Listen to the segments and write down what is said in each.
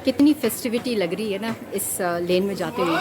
कितनी फेस्टिविटी लग रही है ना इस लेन में जाते हुए।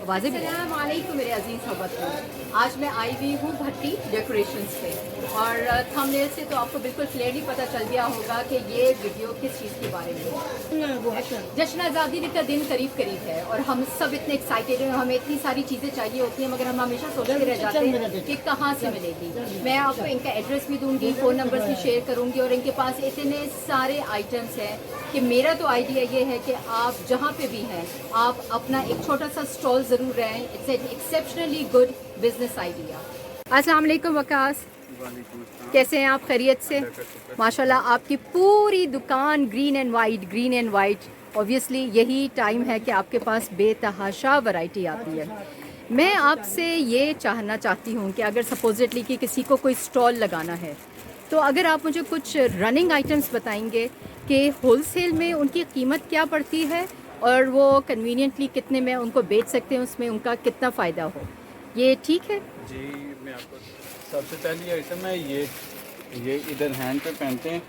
आवाज़ें भी वालेकुम मेरे अजीज़ मोहब्बत। आज मैं आई हुई हूँ भट्टी डेकोरेशंस पे और थंबनेल से तो आपको बिल्कुल क्लियरली पता चल गया होगा कि ये वीडियो किस चीज़ के बारे में है। जश्न आज़ादी का दिन करीब करीब है और हम सब इतने एक्साइटेड हैं, हमें इतनी सारी चीज़ें चाहिए होती हैं, मगर हम हमेशा सोचते रह जाते हैं कि कहाँ से मिलेगी। मैं आपको इनका एड्रेस भी दूंगी, फ़ोन नंबर भी शेयर करूँगी और इनके पास इतने सारे आइटम्स हैं कि मेरा तो आइडिया ये है कि आप जहाँ पे भी हैं आप अपना एक छोटा सा स्टॉल ज़रूर रहें। It's an exceptionally good business idea. अस्सलाम वालेकुम वकास, कैसे हैं आप? खैरियत से? माशाल्लाह आपकी पूरी दुकान ग्रीन एंड वाइट। ऑब्वियसली यही टाइम है कि आपके पास बेतहाशा वैरायटी आती है। मैं आपसे ये जानना चाहती हूँ कि अगर सपोजिटली कि किसी को कोई स्टॉल लगाना है तो अगर आप मुझे कुछ रनिंग आइटम्स बताएंगे कि होलसेल में उनकी कीमत क्या पड़ती है और वो कन्वीनियंटली कितने में उनको बेच सकते हैं, उसमें उनका कितना फ़ायदा हो, ये ठीक है? जी, मैं आपको सबसे पहली आइटम है ये इधर हैंड पे पहनते हैं।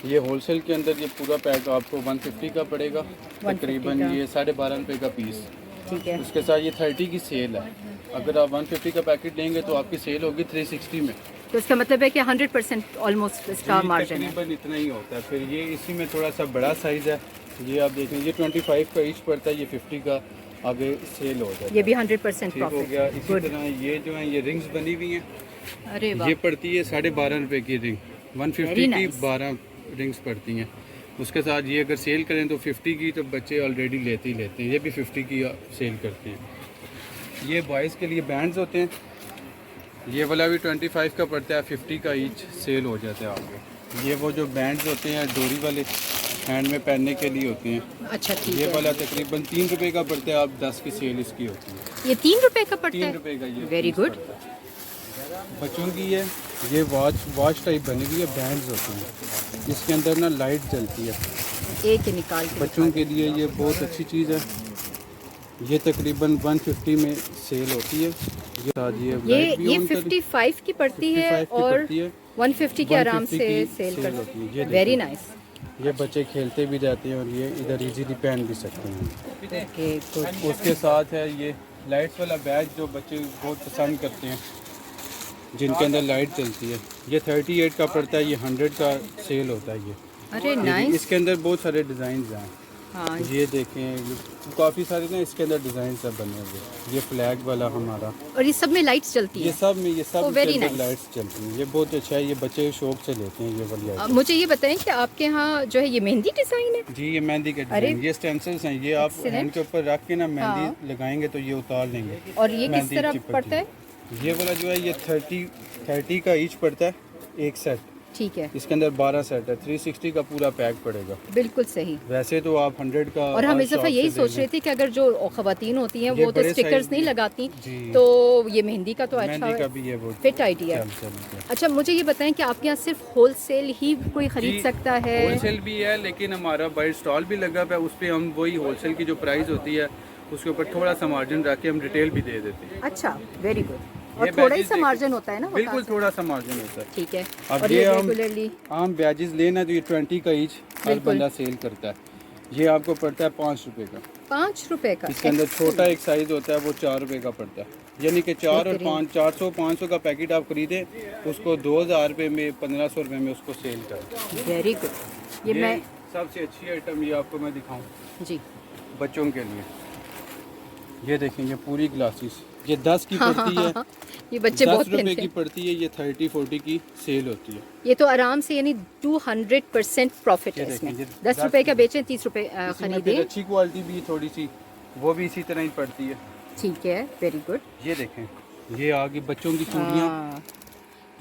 ये होलसेल के अंदर ये पूरा पैक आपको 150 का पड़ेगा, तकरीबन ये 12.5 रुपये का पीस। ठीक है। उसके साथ ये 30 की सेल है। अगर आप 150 का पैकेट लेंगे तो आपकी सेल होगी 360 में। तो इसका मतलब है कि 100% ऑलमोस्ट इसका मार्जिन है। तकरीबन इतना ही होता है। फिर ये इसी में थोड़ा सा बड़ा साइज़ है, ये आप देखें, ये 25 का ईच पड़ता है, ये 50 का आगे सेल हो जाता है। ये भी 100% ठीक हो प्रॉफिट। गया। इसी तरह ये जो है ये रिंग्स बनी हुई हैं, अरे वाह, ये पड़ती है 12.5 रुपये की रिंग। 150 की 12 रिंग्स पड़ती हैं। उसके साथ ये अगर सेल करें तो 50 की तो बच्चे ऑलरेडी लेते ही लेते हैं, ये भी 50 की सेल करते हैं। ये बॉयज़ के लिए बैंड्स होते हैं, ये वाला भी 25 का पड़ता है, 50 का ईच सेल हो जाता है आगे। ये वो जो बैंड्स होते हैं डोरी वाले हैंड में पहनने के लिए होते हैं। अच्छा ठीक ये है। वाला तकरीबन 3 रुपये का पड़ता है, आप 10 की सेल इसकी होती है। ये 3 रुपए का पड़ता 3 है? रुपये का ये वेरी पीस गुड। पड़ता है। बच्चों की है, ये वॉच टाइप बनी हुई है, बैंड्स होती हैं, इसके अंदर ना लाइट जलती है। एक ही निकाल के बच्चों के लिए ये बहुत अच्छी चीज़ है। ये तकरीबन 150 में सेल होती है। ये लाइट भी ये ऑन कर- 55 की पड़ती है 55 की और पड़ती है, 150 के आराम 150 से की सेल सेल कर। होती है। ये वेरी देखिए, नाइस। ये बच्चे खेलते भी रहते हैं और ये इधर इजीली पहन भी सकते हैं। Okay good. उसके साथ है ये लाइट्स वाला बैग जो बच्चे बहुत पसंद करते हैं, जिनके अंदर लाइट चलती है। ये 38 का पड़ता है, ये 100 का सेल होता है। ये अरे नाइस। इसके अंदर बहुत सारे डिज़ाइन हैं। हाँ, ये देखें, काफ़ी सारे ना इसके अंदर डिज़ाइन सब बने हुए। ये फ्लैग वाला हमारा, और ये सब में लाइट्स चलती ये है? सब में Oh, very इसके अंदर nice. लाइट्स चलती हैं। ये बहुत अच्छा है, ये बच्चे शौक से लेते हैं ये वाली आइटम। मुझे ये बताएं कि आपके यहाँ जो है ये मेहंदी डिज़ाइन है? जी, ये मेहंदी के अरे, डिज़ाइन, ये स्टेंसिल्स हैं। ये आप excellent. हैंड के ऊपर रख के ना हाँ। मेहंदी लगाएंगे तो ये उतार लेंगे। और ये किस मेहंदी तरह चिपक पड़ता है? जाएगी। ये वाला जो है ये 30 का ईच पड़ता है, एक सेट। ठीक है, इसके अंदर 12 सेट है, 360 का पूरा पैक पड़ेगा। बिल्कुल सही। वैसे तो आप 100 का। और हम हर इस दफ़ा शॉप यही से सोच ले रहे लें। थे कि अगर जो ख़वातीन होती हैं ये वो तो बड़े स्टिकर्स साइज नहीं की- लगाती, जी। तो ये मेहंदी का तो अच्छा मेहंदी का भी ये वो फिट आइडिया है। चल। अच्छा मुझे ये बताएं कि आपके यहाँ सिर्फ होलसेल ही कोई खरीद सकता है? होलसेल भी है, लेकिन हमारा बाहर स्टॉल भी लगा हुआ है, उस पर हम वही होलसेल की जो प्राइस होती है उसके ऊपर थोड़ा सा मार्जिन रख के हम रिटेल भी दे देते हैं। अच्छा वेरी गुड। और ये थोड़ा ही बैचेस सा देख- मार्जिन होता है ना? बिल्कुल थोड़ा सा मार्जिन होता है। ठीक है। अब और ये ये हम रेगुलरली आम बैजेस लेना तो ये 20 का ईच हर बिल्कुल। बंदा सेल करता है। ये आपको पड़ता है 5 रुपये का। 5 रुपए का? इसके अंदर छोटा एक साइज होता है, वो 4 रुपये का पड़ता है। यानी कि 4 और 5, 400-500 का पैकेट आप खरीदें, उसको 2000 रुपये में, 1500 रुपये में उसको सेल करें। Very good. ये मैं सबसे अच्छी आइटम ये आपको मैं दिखाऊं जी बच्चों के लिए। ये देखें, ये पूरी ग्लासेस, ये 10 की हाँ, पड़ती है, ये बच्चे 10 बहुत रुपए पहनते की हैं। पड़ती है, ये 30-40 की सेल होती है। ये तो आराम से यानी 200% प्रॉफिट ये है देखें, इसमें। ये 10 रुपए का बेचें, 30 रुपए इसी में फिर खरीदें। अच्छी क्वालिटी भी थोड़ी सी, वो भी इसी तरह ही पड़ती है। ठीक है, वेरी गुड। ये देखें, ये आगे बच्चों की चूड़ियाँ, हाँ,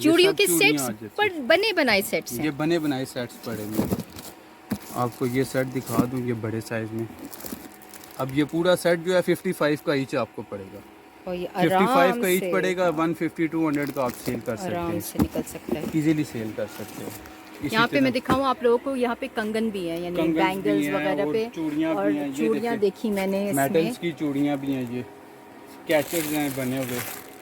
ये चूड़ियों सब के चूड़ियाँ सेट्स आ जाती पर बने बनाए सेट्स हैं। हैं। ये बने बनाए सेट्स पड़ेंगे। आपको ये सेट दिखा दूँ, ये बड़े साइज में। अब ये पूरा सेट जो है 55 का ईच आपको पड़ेगा। और ये 55 आराम का ईच से पड़ेगा, 150-200 का आप सेल कर सकते आराम हैं, से निकल सकता है। इजीली सेल कर सकते हो। इसी यहाँ पे तरह मैं दिखाऊं आप लोगों को, यहाँ पे कंगन भी है यानी कंगन्स भी बैंगल्स हैं वगैरह और पे, चूड़ियाँ और भी हैं। ये चूड़ियाँ देखें, देखी मैंने इसमें। मेटल्स की चूड़ियाँ भी हैं, ये कैचेस हैं बने हुए,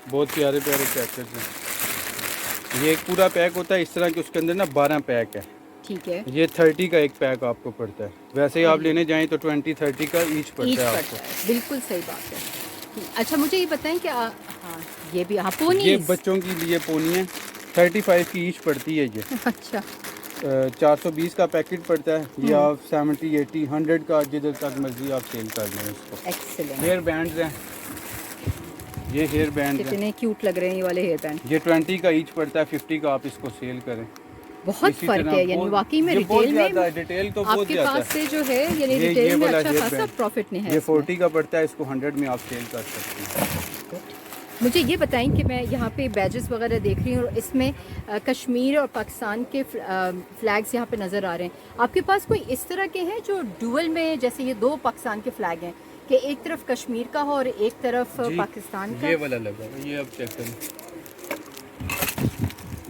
बहुत प्यारे प्यारे कैचेस हैं। ये एक पूरा पैक होता है इस तरह के, उसके अंदर ना 12 पैक है। ठीक है, ये 30 का एक पैक आपको पड़ता है। वैसे ही आप लेने जाएं तो 20-30 का ईच ईच पड़ता है पड़ता आपको। है, बिल्कुल सही बात है। अच्छा मुझे ये बताएं कि हाँ ये भी, हाँ पोनी, ये बच्चों के लिए पोनी है, 35 की ईच पड़ती है ये। अच्छा 420 का पैकेट पड़ता है। ये आप 70, 80, 100 का जिधर तक मर्जी आप सेल कर लें इसको। एक्सीलेंट। हेयर बैंड्स हैं, ये हेयर बैंड हैं, कितने क्यूट लग रहे हैं ये वाले हेयर बैंड। ये 20 का ईच पड़ता है, 50 का आप इसको सेल करें। बहुत इसी फर्क तरह है, यानी वाकई में ये बहुत रिटेल ज़्यादा है, में डिटेल तो बहुत आपके ज़्यादा पास है। से जो है यानी ये रिटेल में वाला अच्छा हेयर खासा बैंड, प्रॉफिट नहीं है ये इसमें। 40 का पड़ता है, इसको 100 में आप सेल कर सकते हैं। मुझे ये बताएं कि मैं यहाँ पे बैजेस वगैरह देख रही हूँ और इसमें कश्मीर और पाकिस्तान के फ्लैग्स यहाँ पे नज़र आ रहे हैं। आपके पास कोई इस तरह के हैं जो डुअल में, जैसे ये 2 पाकिस्तान के फ्लैग हैं कि एक तरफ कश्मीर का हो और एक तरफ पाकिस्तान का? ये वाला लगा हुआ है, ये आप चेक करें,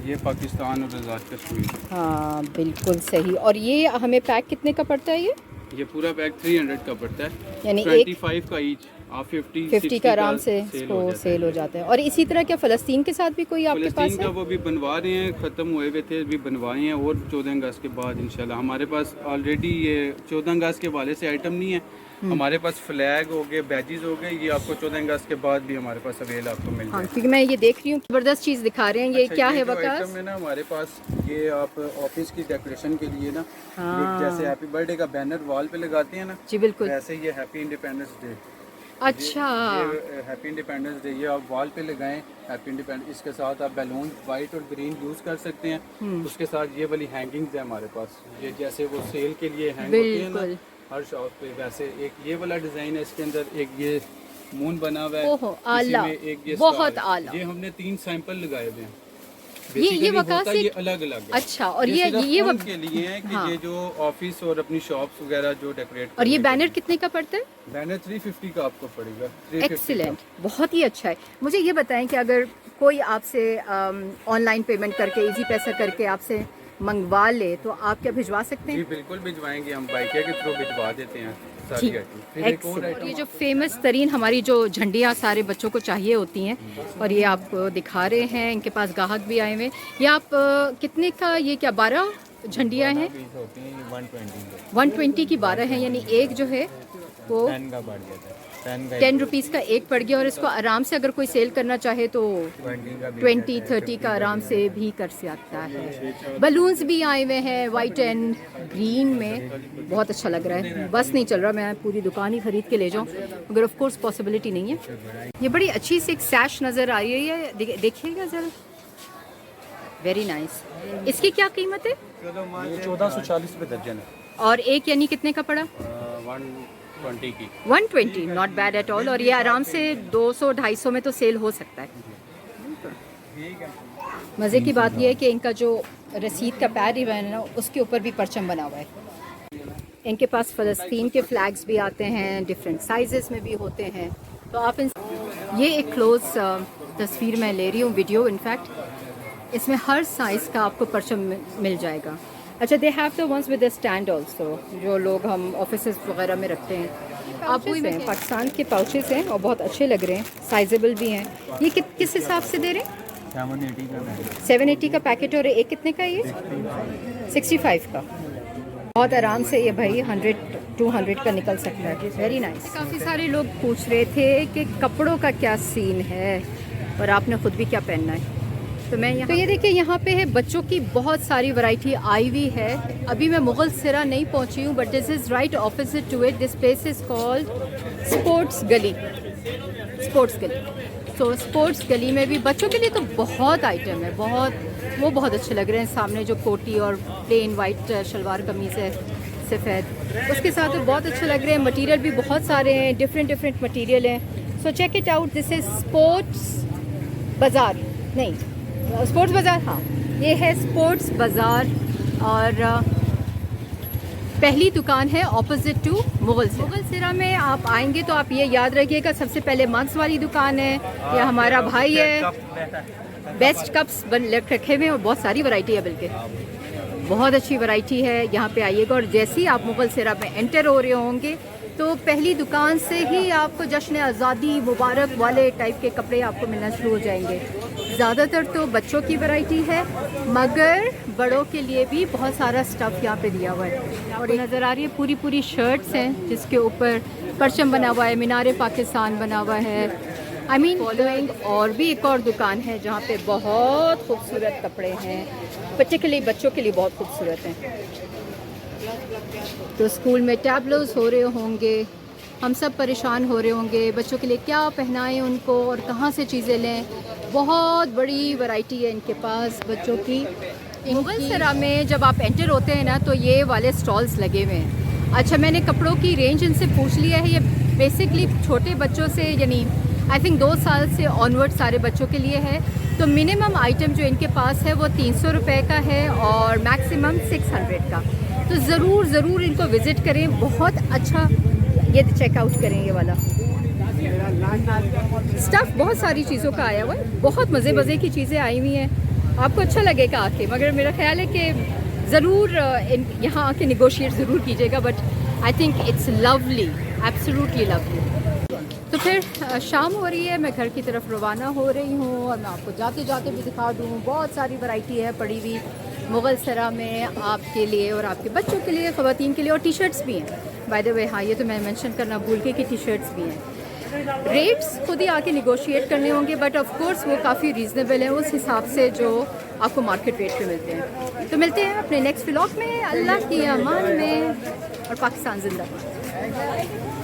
ये पाकिस्तान और आज़ाद कश्मीर। हाँ बिल्कुल सही। और ये हमें पैक कितने का पड़ता है ये पूरा पैक 300 का पड़ता है, यानी 25 का ईच। आप 50 का आराम से इसको सेल हो जाता है। और इसी तरह क्या फ़लस्तीन के साथ भी कोई आपके पास फ़लस्तीन है? का वो भी बनवा रहे हैं, ख़त्म हुए हुए थे, अभी बनवाए हैं और 14 अगस्त के बाद इंशाल्लाह। हमारे पास ऑलरेडी ये 14 अगस्त के वाले से आइटम नहीं है, हमारे पास फ्लैग हो गए, बैजेस हो गए, ये आपको 14 अगस्त के बाद भी हमारे पास अवेल आपको मिल हाँ, जाएगा। क्योंकि मैं ये देख रही हूँ ज़बरदस्त चीज़ दिखा रहे हैं। ये अच्छा, क्या ये है जो वकास? आइटम है ना हमारे पास, ये आप ऑफिस की डेकोरेशन के लिए ना, हाँ। ये जैसे हैप्पी बर्थडे का बैनर वॉल पे लगाते हैं ना, जी बिल्कुल। वैसे ये हैप्पी इंडिपेंडेंस डे। अच्छा ये हैप्पी इंडिपेंडेंस डे, ये आप वॉल पे लगाएं हैप्पी इंडिपेंडेंस। इसके साथ आप बैलून वाइट और ग्रीन यूज़ कर सकते हैं। उसके साथ ये वाली हैंगिंग्स है हमारे पास, ये जैसे वो सेल के लिए हैंग होती है ना हर शॉप पे, वैसे एक ये वाला डिज़ाइन है, इसके अंदर एक ये मून बना हुआ है, ओहो, आला, इसी में एक ये बहुत स्टार। आला। ये हमने 3 सैंपल लगाए हुए हैं। ये Basically वकास होता एक- ये अलग अलग है। अच्छा, और ये सिर्फ वो के लिए है कि हाँ। ये जो ऑफिस और अपनी शॉप्स वगैरह जो डेकोरेट, और ये बैनर कितने का पड़ता है? बैनर 350 का आपको पड़ेगा। 350 का। एक्सीलेंट, बहुत ही अच्छा है। मुझे ये बताएं कि अगर कोई आपसे ऑनलाइन पेमेंट करके, इजी पैसा करके आपसे मंगवा ले तो आप क्या भिजवा सकते जी हैं? बिल्कुल भिजवाएंगे, हम बाइकिया के थ्रू भिजवा देते हैं सारी ठीक, आइटम। फिर एक और एक्सीलेंट। ये आइटम जो फेमस तरीन हमारी जो झंडियाँ सारे बच्चों को चाहिए होती हैं और ये आप दिखा रहे हैं, इनके पास ग्राहक भी आए हुए हैं। ये आप कितने का, ये क्या 12 झंडियाँ हैं? होती हैं 120 120 की 12 हैं, यानी एक जो है वो 10 का बढ़ जाता है, 10 रुपीज़ का एक पड़ गया। और इसको आराम से अगर कोई सेल करना चाहे तो 20-30 का आराम से भी कर सकता है। बलून्स भी आए हुए हैं वाइट एंड ग्रीन में, बहुत अच्छा लग रहा है। बस नहीं चल रहा मैं पूरी दुकान ही खरीद के ले जाऊं, मगर ऑफ कोर्स पॉसिबिलिटी नहीं है। ये बड़ी अच्छी सी एक सैश नज़र आ रही है, देखिएगा ज़रा, वेरी नाइस। इसकी क्या कीमत है? 1440 रुपये दर्जन है। और एक यानी कितने का पड़ा? 120 की। 120, नॉट बैड एट ऑल। और ये आराम से 200-250 में तो सेल हो सकता है। मज़े की बात यह है कि इनका जो रसीद का पैड ही है ना, उसके ऊपर भी परचम बना हुआ है। इनके पास फ़लस्तीन के फ्लैग्स भी आते हैं, डिफरेंट साइजेस में भी होते हैं। तो आप ये एक क्लोज तस्वीर मैं ले रही हूँ, वीडियो इनफैक्ट। इसमें हर साइज़ का आपको परचम मिल जाएगा। अच्छा, they have the ones with the stand also, जो लोग हम ऑफिसेस वगैरह में रखते हैं। आप वही में पाकिस्तान के पाउचेस हैं और बहुत अच्छे लग रहे हैं, साइजेबल भी हैं। ये किस हिसाब से दे रहे हैं? 780 का पैकेट। और एक कितने का है ये? 65 का। बहुत आराम से ये भाई 100-200 का निकल सकता है। Very nice. काफ़ी सारे लोग पूछ रहे थे कि कपड़ों का क्या सीन है और आपने ख़ुद भी क्या पहनना है। तो मैं यहाँ, तो ये देखिए यहाँ पे है बच्चों की बहुत सारी वैरायटी आई हुई है। अभी मैं मुगल सिरा नहीं पहुँची हूँ, but this is right opposite to it. This place is called sports gali. Sports gali, तो स्पोर्ट्स गली में भी बच्चों के लिए तो बहुत आइटम है, बहुत अच्छे लग रहे हैं। सामने जो कोटी और प्लेन वाइट शलवार कमीज़ है सफ़ेद, उसके साथ तो बहुत अच्छे लग रहे हैं। मटेरियल भी बहुत सारे हैं, डिफरेंट मटेरियल हैं। So check it out. This is sports bazaar, नहीं स्पोर्ट्स बाज़ार, हाँ ये है स्पोर्ट्स बाज़ार। और पहली दुकान है ऑपोजिट टू मुगल सिरा। मुगल सिरा में आप आएंगे तो आप ये याद रखिएगा, सबसे पहले मग्स वाली दुकान है, या हमारा भाई है, बेस्ट कप्स रखे हुए हैं और बहुत सारी वैरायटी है, बल्कि बहुत अच्छी वैरायटी है। यहाँ पे आइएगा और जैसे ही आप मुगल सिरा में एंटर हो रहे होंगे तो पहली दुकान से ही आपको जश्न आज़ादी मुबारक वाले टाइप के कपड़े आपको मिलना शुरू हो जाएंगे। ज़्यादातर तो बच्चों की वैरायटी है, मगर बड़ों के लिए भी बहुत सारा स्टफ़ यहाँ पे दिया हुआ है। और नज़र आ रही है पूरी पूरी शर्ट्स हैं जिसके ऊपर परचम बना हुआ है, मीनार पाकिस्तान बना हुआ है। आई मीन फॉलोइंग और भी एक और दुकान है जहाँ पे बहुत खूबसूरत कपड़े हैं, पर्टिकुलरली बच्चों के लिए बहुत खूबसूरत हैं। तो स्कूल में टैबलोस हो रहे होंगे, हम सब परेशान हो रहे होंगे बच्चों के लिए क्या पहनाएं उनको और कहाँ से चीज़ें लें। बहुत बड़ी वैरायटी है इनके पास बच्चों की। मुगल सरा में जब आप एंटर होते हैं ना तो ये वाले स्टॉल्स लगे हुए हैं। अच्छा, मैंने कपड़ों की रेंज इनसे पूछ लिया है। ये बेसिकली छोटे बच्चों से यानी आई थिंक 2 साल से ऑनवर्ड सारे बच्चों के लिए है। तो मिनिमम आइटम जो इनके पास है वो 300 रुपये का है और मैक्सिमम 600 का। तो ज़रूर इनको विज़िट करें, बहुत अच्छा ये चेकआउट करें। ये वाला स्टफ़ बहुत सारी चीज़ों का आया हुआ है, बहुत मज़े की चीज़ें आई हुई हैं, आपको अच्छा लगेगा आके। मगर मेरा ख्याल है कि ज़रूर यहाँ आके निगोशिएट ज़रूर कीजिएगा, but I think it's lovely, absolutely lovely. तो फिर शाम हो रही है, मैं घर की तरफ रवाना हो रही हूँ और मैं आपको जाते जाते भी दिखा दूँ। बहुत सारी वैरायटी है पड़ी हुई मुग़ल सरा में आपके लिए और आपके बच्चों के लिए, ख़वातीन के लिए, और टी शर्ट्स भी हैं बाय द वे। हाँ, ये तो मैं मेंशन करना भूल गई कि टी शर्ट्स भी हैं। रेट्स खुद ही आके निगोशिएट करने होंगे, बट ऑफ कोर्स वो काफ़ी रीज़नेबल है उस हिसाब से जो आपको मार्केट रेट पे मिलते हैं। तो मिलते हैं अपने नेक्स्ट व्लॉग में। अल्लाह की अमान में, और पाकिस्तान जिंदाबाद।